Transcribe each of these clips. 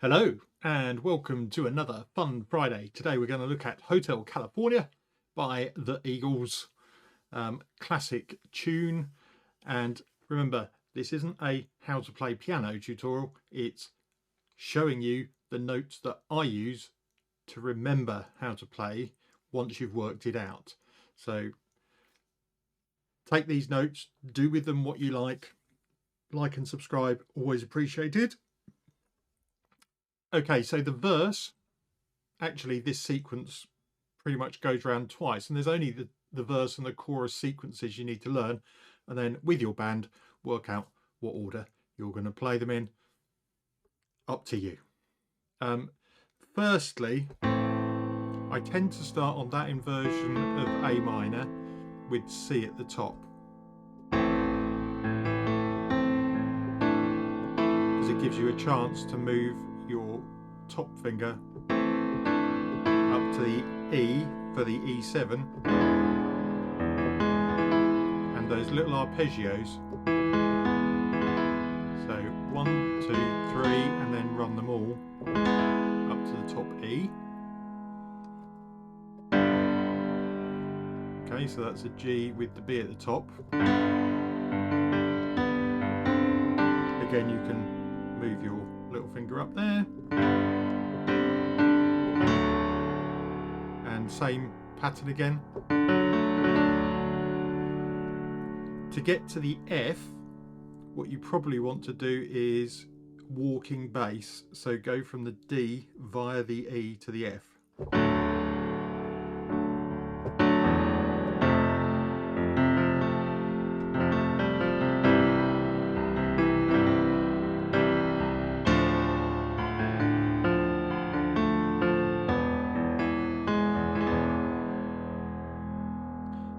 Hello and welcome to another fun Friday. Today we're going to look at Hotel California by the Eagles, classic tune. And remember, this isn't a how to play piano tutorial, it's showing you the notes that I use to remember how to play once you've worked it out. So take these notes, do with them what you like and subscribe, always appreciated. Okay, so the verse, actually this sequence pretty much goes around twice, and there's only the verse and the chorus sequences you need to learn, and then with your band work out what order you're going to play them in. Up to you. Firstly, I tend to start on that inversion of A minor with C at the top, because it gives you a chance to move your top finger up to the E for the E7, and those little arpeggios. So 1, 2, 3, and then run them all up to the top E. Okay, so that's a G with the B at the top. Again, you can move your little finger up there, and same pattern again. To get to the F, what you probably want to do is walking bass, so go from the D via the E to the F.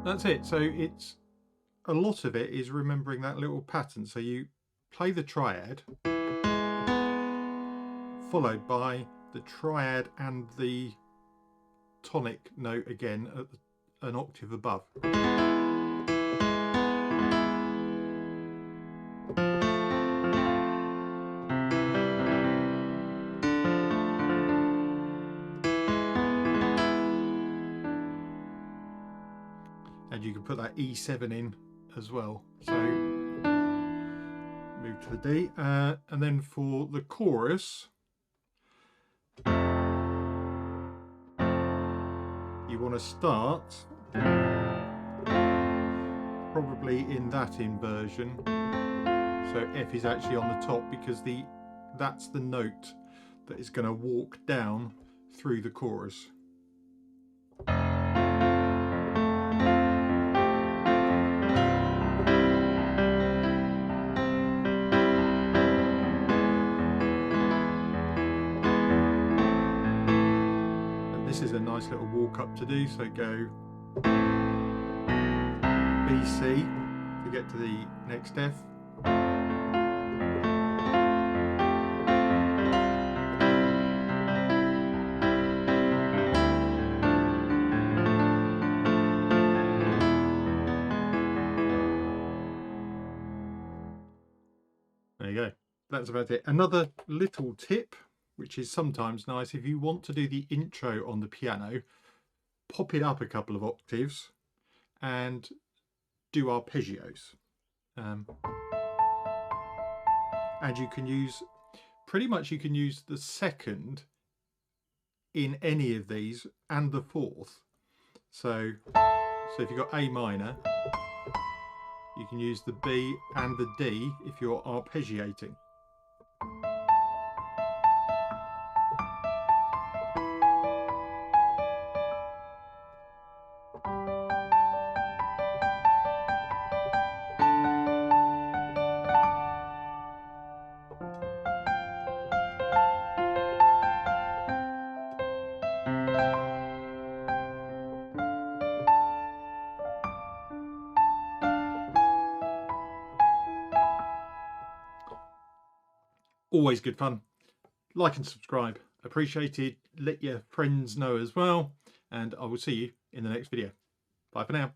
That's it. So it's a lot of it is remembering that little pattern. So you play the triad followed by the triad and the tonic note again at an octave above. And you can put that E7 in as well. So move to the D, and then for the chorus, you want to start probably in that inversion. So F is actually on the top, because that's the note that is going to walk down through the chorus. This is a nice little walk up to do, so go B, C to get to the next F. There you go, that's about it. Another little tip, which is sometimes nice, if you want to do the intro on the piano, pop it up a couple of octaves and do arpeggios. And you can use, pretty much you can use the second in any of these and the fourth. So if you've got A minor, you can use the B and the D if you're arpeggiating. Always good fun. Like and subscribe, appreciated. Let your friends know as well, and I will see you in the next video. Bye for now.